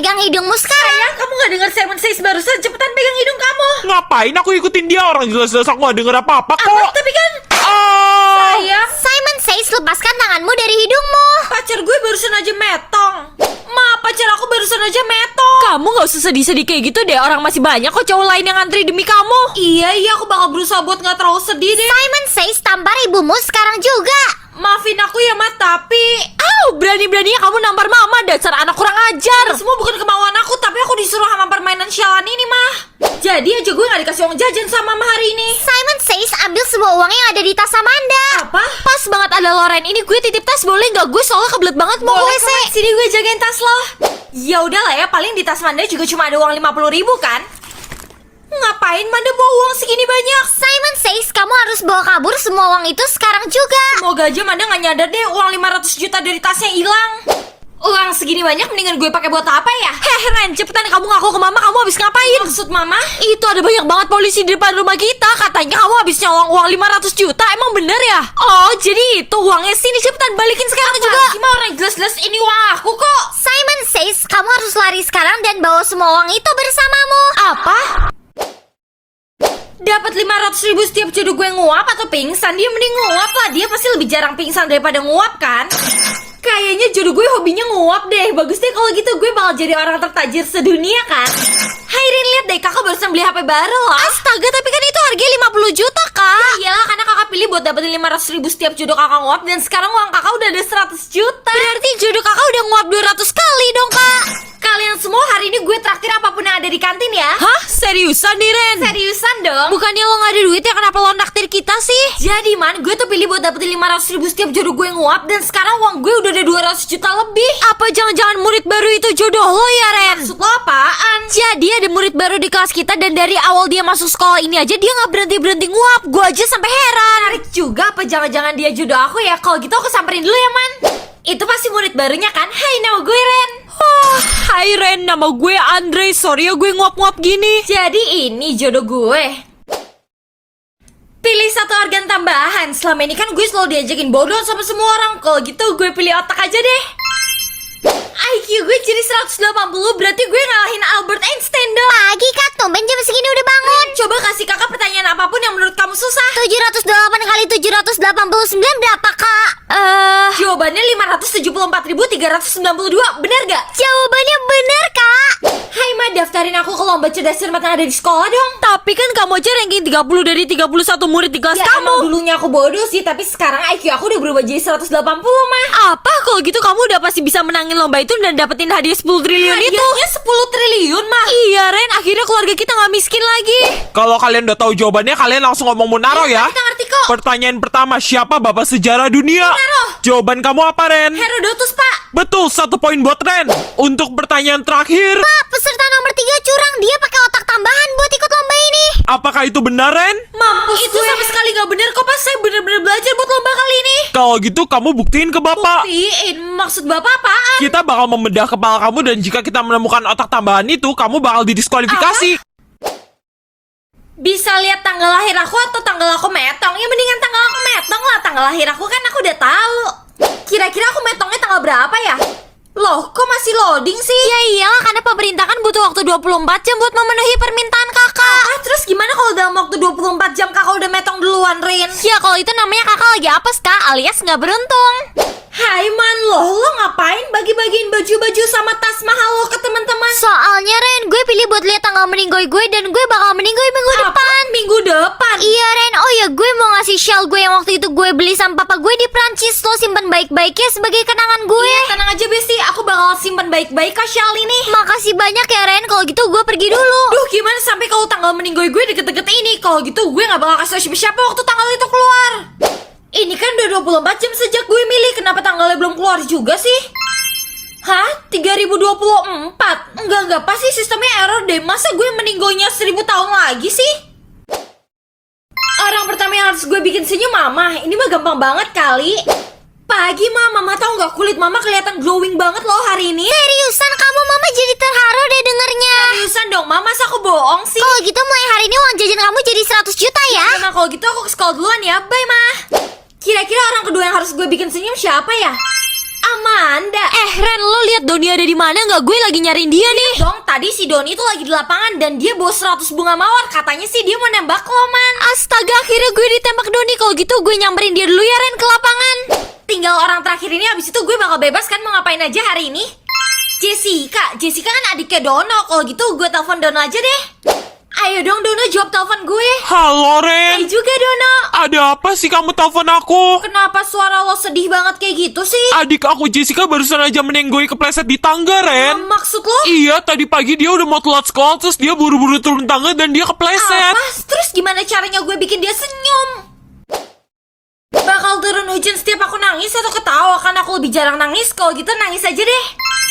pegang hidungmu sekarang. Sayang, kamu gak dengar Simon Says barusan? Cepetan pegang hidung kamu. Ngapain aku ikutin dia? Orang jelas-jelas aku gak denger apa-apa kok. Tapi kan sayang, Simon Says, lepaskan tanganmu dari hidungmu. pacar gue barusan aja metong. Pacar aku barusan aja metong. Kamu gak usah sedih-sedih kayak gitu deh. Orang masih banyak kok cowok lain yang ngantri demi kamu. Iya, aku bakal berusaha buat gak terlalu sedih deh. Simon Says, tampar ibumu sekarang juga. Maafin aku ya, Ma, tapi Berani-beraninya kamu nampar mama. Dasar anak kurang ajar. semua bukan kemauan aku, tapi aku disuruh sama permainan sialan ini, Mah. Jadi aja gue gak dikasih uang jajan sama Mama hari ini. Simon Says, ambil semua uang yang ada di tas Amanda. Apa? Pas banget ada Loren. Ini gue titip tas boleh gak? Gue soalnya kebelet banget mau Boleh, WC. Kak. Sini gue jagain tas lo. Ya udahlah ya, paling di tas Manda juga cuma ada uang 50.000 kan? Ngapain Manda bawa uang segini banyak? Simon Says, kamu harus bawa kabur semua uang itu sekarang juga. Semoga aja Manda gak nyadar deh uang 500 juta dari tasnya hilang. Uang segini banyak mendingan gue pakai buat apa ya? Ren, cepetan kamu ngaku ke mama. Kamu habis ngapain? Maksud Mama? Itu ada banyak banget polisi di depan rumah kita. Katanya kamu habis nyolong uang 500 juta. Emang bener ya? Oh, jadi itu uangnya. Sini cepetan balikin sekarang juga. Gimana orang jelas-jelas ini uang aku kok. Simon Says, kamu harus lari sekarang dan bawa semua uang itu bersamamu. Apa? Dapat 500.000 setiap jodoh gue nguap atau pingsan? Dia mending nguap lah. Dia pasti lebih jarang pingsan daripada nguap kan? Kayaknya jodoh gue hobinya nguap deh. Bagus deh kalau gitu, gue bakal jadi orang tertajir sedunia kan? Hai Rin, lihat deh, kakak barusan beli HP baru loh. Astaga, tapi kan itu harganya 50 juta, Kak. Iyalah, karena kakak pilih buat dapetin 500.000 setiap jodoh kakak nguap. Dan sekarang uang kakak udah ada 100 juta. Berarti jodoh kakak udah nguap 200 kali dong, Kak. Kalian semua hari ini gue traktir apapun yang ada di kantin ya. Hah? Seriusan nih, Ren? Seriusan dong. Bukannya lo gak ada duit ya, kenapa lo naktir kita sih? Jadi man, gue tuh pilih buat dapetin 500.000 setiap jodoh gue nguap. Dan sekarang uang gue udah ada 200 juta lebih. Apa jangan-jangan murid baru itu jodoh lo ya, Ren? Maksud lo apaan? Jadi ada murid baru di kelas kita dan dari awal dia masuk sekolah ini aja dia gak berhenti-berhenti nguap. Gue aja sampai heran. Menarik juga, apa jangan-jangan dia jodoh aku ya? Kalau gitu aku samperin dulu ya man. Itu pasti murid barunya kan? Hai, nama gue Ren. Hai Ren, nama gue Andre. Sorry ya gue nguap-nguap gini. Jadi ini jodoh gue. Pilih satu organ tambahan. Selama ini kan gue selalu diajakin bodoh sama semua orang. Kalau gitu gue pilih otak aja deh. IQ gue jadi 180, berarti gue ngalahin Albert Einstein dong. Pagi Kak, tumben jam segini udah bangun. Coba kasih kakak pertanyaan apapun yang menurut kamu susah. 708 kali 789 berapa Kak? Jawabannya 574.392, bener gak? Jawabannya benar Kak. Hai Ma, daftarin aku ke lomba cerdas cermat yang ada di sekolah dong. Tapi kan kamu aja ranking 30 dari 31 murid di kelas Ya kamu. emang dulunya aku bodoh sih, tapi sekarang IQ aku udah berubah jadi 180 mah. Apa? Kalau gitu kamu udah pasti bisa menangin lomba itu dan dapetin hadiah 10 triliun itu. Hadiahnya 10 triliun mah. Iya Ren, akhirnya keluarga kita gak miskin lagi. Kalau kalian udah tahu jawabannya, kalian langsung ngomong Munaro ya. Kita ngerti kok. Pertanyaan pertama, siapa bapak sejarah dunia? Munaro. Jawaban kamu apa, Ren? Herodotus Pak. Betul, 1 poin buat Ren. Untuk pertanyaan terakhir, Pak, peserta nomor 3 curang. Dia pakai otak tambahan buat ikut lomba ini. apakah itu benar, Ren? Mampus itu sama sekali gak bener kok Pas. Saya bener-bener belajar buat lomba kali ini. Kalau gitu kamu buktiin ke bapak. Buktiin, maksud bapak apaan? Kita bakal membedah kepala kamu dan jika kita menemukan otak tambahan itu, kamu bakal didiskualifikasi. Bisa lihat tanggal lahir aku atau tanggal aku metong? Ya mendingan tanggal aku metong lah. Tanggal lahir aku kan aku udah tahu. Kira-kira aku metongnya tanggal berapa ya? Loh, kok masih loading sih? Ya iyalah, karena pemerintah kan butuh waktu 24 jam buat memenuhi permintaan kakak. Terus gimana kalau dalam waktu 24 jam kakak udah metong duluan, Rin? Ya kalau itu namanya kakak lagi apes kak, alias nggak beruntung. Hai man, lo ngapain bagi-bagiin baju-baju sama tas mahal lo ke teman-teman? Soalnya Ren, gue pilih buat lihat tanggal meninggoy gue dan gue bakal meninggoy minggu depan. Minggu depan? Iya Ren, oh ya gue mau ngasih shawl gue yang waktu itu gue beli sama papa gue di Prancis. Lo simpan baik-baik ya sebagai kenangan gue. Iya, tenang aja Besti, aku bakal simpan baik-baik kok shawl ini. Makasih banyak ya Ren, kalau gitu gue pergi dulu. Duh, gimana sampai kalau tanggal meninggoy gue deket-deket ini? Kalau gitu gue gak bakal kasih tau siapa waktu tanggal itu keluar. Ini kan udah 24 jam sejak gue milih, kenapa tanggalnya belum keluar juga sih? Hah? 3024? Enggak, pasti sistemnya error deh. Masa gue meninggoynya 1000 tahun lagi sih? Orang pertama yang harus gue bikin senyum Mama. Ini mah gampang banget kali. Pagi Mama tau gak kulit Mama kelihatan glowing banget loh hari ini. Seriusan kamu, mama jadi terharu deh dengernya. Seriusan dong Mama, masa aku bohong sih? Kalau gitu mulai hari ini uang jajan kamu jadi 100 juta ya. Nah kalau gitu aku ke sekolah duluan ya. Bye Ma. Kira-kira orang kedua yang harus gue bikin senyum siapa ya? Amanda. Ren, lo lihat Doni ada di mana nggak? Gue lagi nyariin dia nih. Dong, tadi si Doni itu lagi di lapangan dan dia bawa 100 bunga mawar. Katanya sih dia mau nembak lo, Man. Astaga, akhirnya gue ditembak Doni. Kalau gitu gue nyamperin dia dulu ya, Ren, ke lapangan. Tinggal orang terakhir ini, habis itu gue bakal bebas kan, mau ngapain aja hari ini? Jessica kan adiknya Dono. Kalau gitu gue telepon Dono aja deh. Ayo dong Dono, jawab telepon gue. Halo Hai Ren, juga Dono. ada apa sih kamu telepon aku? Kenapa suara lo sedih banget kayak gitu sih? Adik aku Jessica barusan aja menenggoi kepleset di tangga Ren. Maksud lo? Iya, tadi pagi dia udah mau telat sekolah terus dia buru-buru turun tangga dan dia kepleset. Apa? Terus gimana caranya gue bikin dia senyum? Bakal turun hujan setiap aku nangis atau ketawa? Kan aku lebih jarang nangis. Kalau gitu nangis aja deh.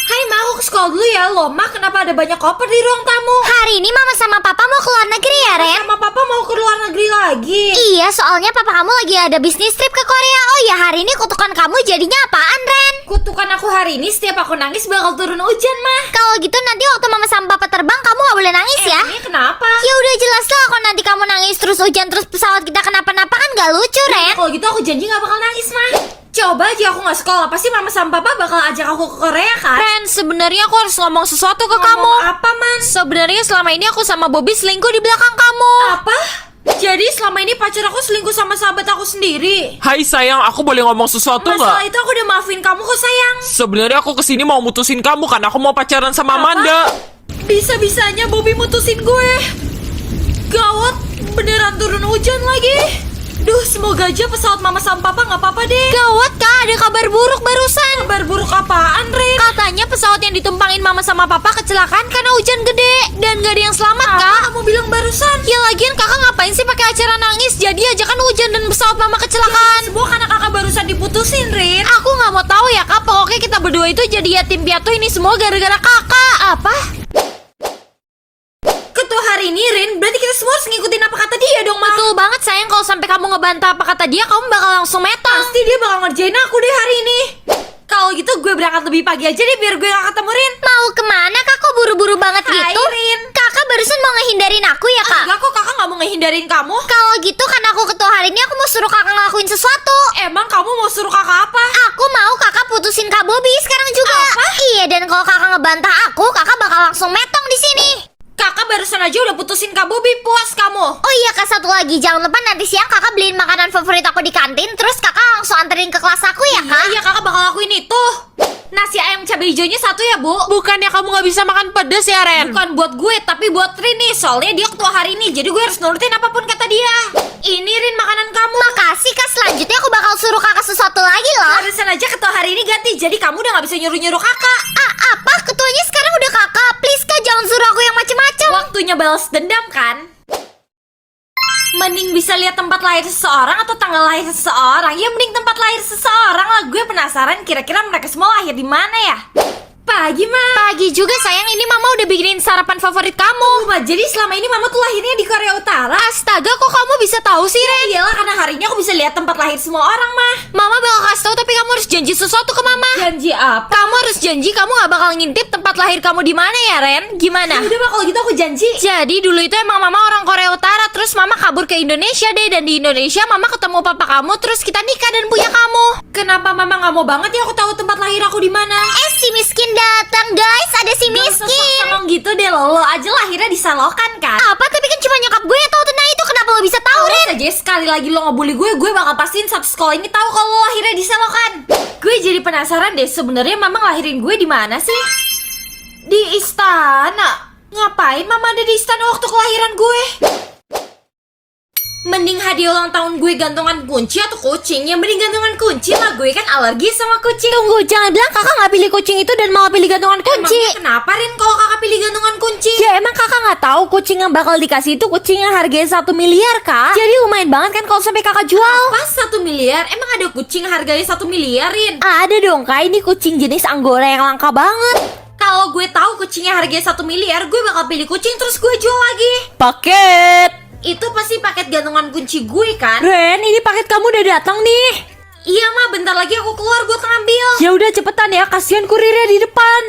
Hai Ma, aku ke sekolah dulu ya. Loh Ma, kenapa ada banyak koper di ruang tamu? Hari ini mama sama papa mau ke luar negeri ya, Ren? Sama papa mau ke luar negeri lagi. Iya, soalnya papa kamu lagi ada bisnis trip ke Korea. Oh ya, hari ini kutukan kamu jadinya apaan, Ren? Kutukan aku hari ini setiap aku nangis bakal turun hujan Ma. Kalau gitu nanti waktu mama sama papa terbang kamu gak boleh nangis ya? Ini kenapa? Ya udah jelas lah kalau nanti kamu nangis terus hujan terus pesawat kita kenapa-napa kan gak lucu, Ren. Kalau gitu aku janji gak bakal nangis Ma. Coba aja aku gak sekolah, pasti mama sama papa bakal ajak aku ke Korea kan? Ren, sebenarnya aku harus ngomong sesuatu ke Ngomong kamu. apa Man? Sebenarnya selama ini aku sama Bobby selingkuh di belakang kamu. Apa? Jadi selama ini pacar aku selingkuh sama sahabat aku sendiri. Hai sayang, aku boleh ngomong sesuatu Masalah nggak? itu aku udah maafin kamu kok sayang. Sebenarnya aku kesini mau mutusin kamu kan aku mau pacaran sama Amanda. Bisa-bisanya Bobby mutusin gue. Gawat, beneran turun hujan lagi. Duh, semoga aja pesawat mama sama papa gak apa-apa deh. Gawat Kak, ada kabar buruk barusan. Kabar buruk apaan, Rin? Katanya pesawat yang ditumpangin mama sama papa kecelakaan karena hujan gede dan gak ada yang selamat Apa Kak. kamu bilang barusan? Ya lagian kakak ngapain sih pakai acara nangis? Jadi aja kan hujan dan pesawat mama kecelakaan. Semua karena kakak barusan diputusin, Rin. Aku nggak mau tahu ya Kak. Pokoknya kita berdua itu jadi yatim piatu ini semua gara-gara kakak. Apa? Ketua hari ini, Rin, berarti kita semua harus ngikutin apa kata dia dong, Ma. Betul banget sayang, kalau sampai kamu ngebantah apa kata dia, kamu bakal langsung metong. Pasti dia bakal ngerjain aku deh hari ini. Kalau gitu gue berangkat lebih pagi aja deh biar gue gak ketemu Rin. Mau kemana kak? Kok buru-buru banget Hai, gitu? Rin. Kakak barusan mau ngehindarin aku ya kak? Enggak kok, kakak gak mau ngehindarin kamu. Kalau gitu kan aku ketua hari ini aku mau suruh kakak ngelakuin sesuatu. Emang kamu mau suruh kakak apa? Aku mau kakak putusin Kak Bobby sekarang juga. Apa? Iya, dan kalau kakak ngebantah aku, kakak bakal langsung metong di sini. Kakak barusan aja udah putusin Kak Bobby, puas kamu. Oh iya kak, satu lagi, jangan lupa nanti siang kakak beliin makanan favorit aku di kantin, terus kakak langsung anterin ke kelas aku ya kak. Iya, kakak bakal lakuin itu. Nasi ayam cabai hijaunya satu ya, Bu. Bukannya kamu nggak bisa makan pedas ya Ren? Bukan buat gue, tapi buat Rin nih. Soalnya dia ketua hari ini, jadi gue harus nurutin apapun kata dia. Ini Rin, makanan kamu. Makasih kak, selanjutnya aku bakal suruh kakak sesuatu lagi loh. Barusan aja ketua hari ini ganti, jadi kamu udah gak bisa nyuruh-nyuruh kakak. Apa? Ketuanya sekarang udah kakak. Please kak, jangan suruh aku yang macem-macem. Waktunya balas dendam kan? Mending bisa lihat tempat lahir seseorang atau tanggal lahir seseorang. Ya mending tempat lahir seseorang lah. Gue penasaran kira-kira mereka semua lahir di mana ya? Pagi, Ma. Pagi juga sayang, ini mama udah bikinin sarapan favorit kamu. Ma, jadi selama ini mama tuh lahirnya di Korea Utara. Astaga, kok kamu bisa tahu sih Ren? Iyalah, karena hari ini aku bisa lihat tempat lahir semua orang, Ma. Mama bakal kasih tahu, tapi kamu harus janji sesuatu ke mama. Janji apa? Kamu harus janji kamu gak bakal ngintip tempat lahir kamu di mana ya Ren? Gimana? Udah, Ma, kalau gitu aku janji. Jadi dulu itu emang mama orang Korea Utara, terus mama kabur ke Indonesia deh, dan di Indonesia mama ketemu papa kamu, terus kita nikah dan punya kamu. Kenapa mama nggak mau banget ya aku tahu tempat lahir aku di mana? Si miskin datang guys, ada si miskin. Ngomong gitu deh, lo aja lahirnya di Selokan kan? Apa? Tapi kan cuma nyokap gue yang tahu tentang itu. Kenapa lo bisa tahu, Ren? Aja sekali lagi lo ngebully gue bakal pastiin satu sekolah ini tahu kalau lo lahirnya di Selokan. Gue jadi penasaran deh, sebenarnya mama ngelahirin gue di mana sih? Di istana. Ngapain mama ada di istana waktu kelahiran gue? Mending hadiah ulang tahun gue gantungan kunci atau kucing? Yang mending gantungan kunci lah, gue kan alergi sama kucing. Tunggu, jangan bilang kakak nggak pilih kucing itu dan malah pilih gantungan kunci. Emangnya kenapa Rin kalau kakak pilih gantungan kunci? Ya emang kakak nggak tahu kucing yang bakal dikasih itu kucing yang harganya 1 miliar kak. Jadi lumayan banget kan kalau sampai kakak jual. Pas 1 miliar? Emang ada kucing harganya 1 miliar, Rin? Ada dong kak, ini kucing jenis Anggora yang langka banget. Kalau gue tahu kucingnya harganya 1 miliar, gue bakal pilih kucing terus gue jual lagi. Paket. Itu pasti paket gantungan kunci gue kan? Ren, ini paket kamu udah datang nih. Iya, Ma, bentar lagi aku keluar buat ngambil. Ya udah cepetan ya, kasihan kurirnya di depan.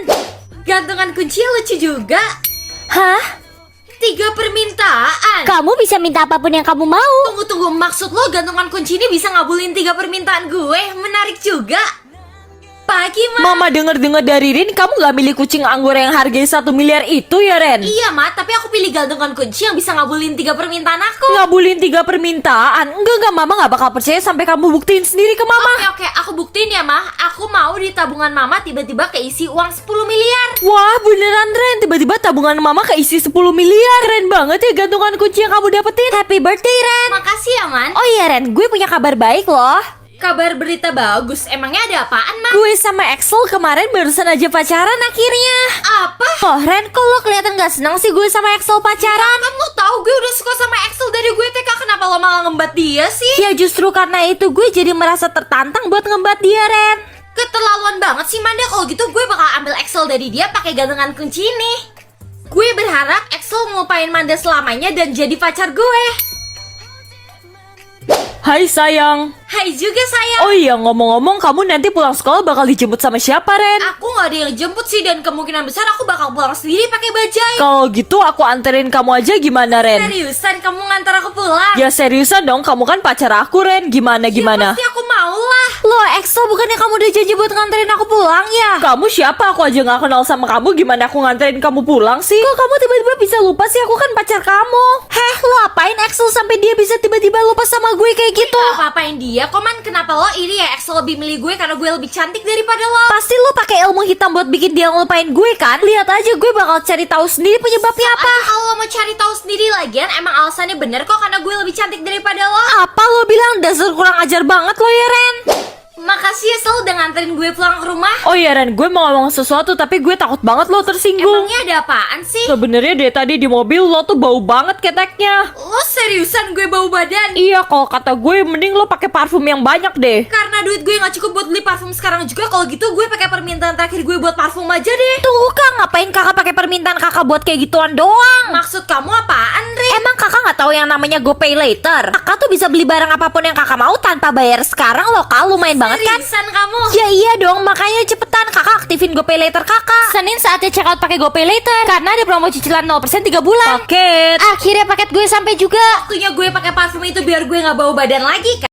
Gantungan kunci lucu juga. Hah? 3 permintaan. Kamu bisa minta apapun yang kamu mau. Tunggu, maksud lo gantungan kunci ini bisa ngabulin 3 permintaan gue? Menarik juga. pagi, Ma. Mama denger-dengar dari Rin, kamu gak milih kucing anggur yang harganya 1 miliar itu ya, Ren? Iya, Ma, tapi aku pilih gantungan kunci yang bisa ngabulin 3 permintaan aku. Ngabulin 3 permintaan? Enggak, Mama gak bakal percaya sampai kamu buktiin sendiri ke Mama. Oke, aku buktiin ya, Ma. Aku mau di tabungan Mama tiba-tiba keisi uang 10 miliar. Wah, beneran Ren, tiba-tiba tabungan Mama keisi 10 miliar. Keren banget ya gantungan kunci yang kamu dapetin. Happy birthday, Ren. Makasih ya, Man. Oh iya, Ren, gue punya kabar baik loh. Kabar berita bagus. Emangnya ada apaan, Ma? Gue sama Axel kemarin barusan aja pacaran akhirnya. Apa? Oh, Ren, kok lo kelihatan gak senang sih gue sama Axel pacaran? Kan lo tahu gue udah suka sama Axel dari gue TK. Kenapa lo malah ngembat dia sih? Ya justru karena itu gue jadi merasa tertantang buat ngembat dia, Ren. Keterlaluan banget sih, Manda. Kalau gitu gue bakal ambil Axel dari dia pakai gantungan kunci ini. Gue berharap Axel ngelupain Manda selamanya dan jadi pacar gue. Hai sayang. Hai juga, sayang. Oh iya, ngomong-ngomong kamu nanti pulang sekolah bakal dijemput sama siapa, Ren? Aku gak ada yang jemput sih, dan kemungkinan besar aku bakal pulang sendiri pakai bajai. Kalau gitu aku anterin kamu aja gimana, Ren? Seriusan kamu ngantar aku pulang? Ya seriusan dong, kamu kan pacar aku, Ren. Gimana? Ya, pasti aku mau lah. Lo, Axel, bukannya kamu udah janji buat nganterin aku pulang ya? Kamu siapa? Aku aja gak kenal sama kamu. Gimana aku nganterin kamu pulang sih? Kok kamu tiba-tiba bisa lupa sih aku kan pacar kamu? Heh, lo apain Axel sampai dia bisa tiba-tiba lupa sama gue kayak gitu? Apa-apain dia, Koman, kenapa lo iri ya Axel lebih milih gue karena gue lebih cantik daripada lo? Pasti lo pakai ilmu hitam buat bikin dia ngelupain gue kan? Lihat aja, gue bakal cari tahu sendiri penyebabnya apa. Kalau lo mau cari tahu sendiri lagian, emang alasannya bener kok karena gue lebih cantik daripada lo. Apa lo bilang? Dasar kurang ajar banget lo ya, Ren. Makasih ya Sel udah nganterin gue pulang ke rumah. Oh iya, Ren, gue mau ngomong sesuatu tapi gue takut banget lo tersinggung. Emangnya ada apaan sih? Sebenarnya dari tadi di mobil lo tuh bau banget keteknya. Lo seriusan gue bau badan? Iya, kalau kata gue mending lo pakai parfum yang banyak deh. Karena duit gue gak cukup buat beli parfum sekarang juga. Kalau gitu gue pakai permintaan terakhir gue buat parfum aja deh. Tunggu Kak, ngapain kakak pakai permintaan kakak buat kayak gituan doang? Maksud kamu apaan, Re? Emang kakak nggak tahu yang namanya GoPay Later? Kakak tuh bisa beli barang apapun yang kakak mau tanpa bayar sekarang loh, Kak. Lumayan banget kan? Seriusan kamu? Ya iya dong, makanya cepetan kakak aktifin GoPay Later kakak. Senin saatnya check out pakai GoPay Later karena ada promo cicilan 0% 3 bulan. Paket. Akhirnya paket gue sampai juga. Waktunya gue pakai parfum itu biar gue gak bau badan lagi kan?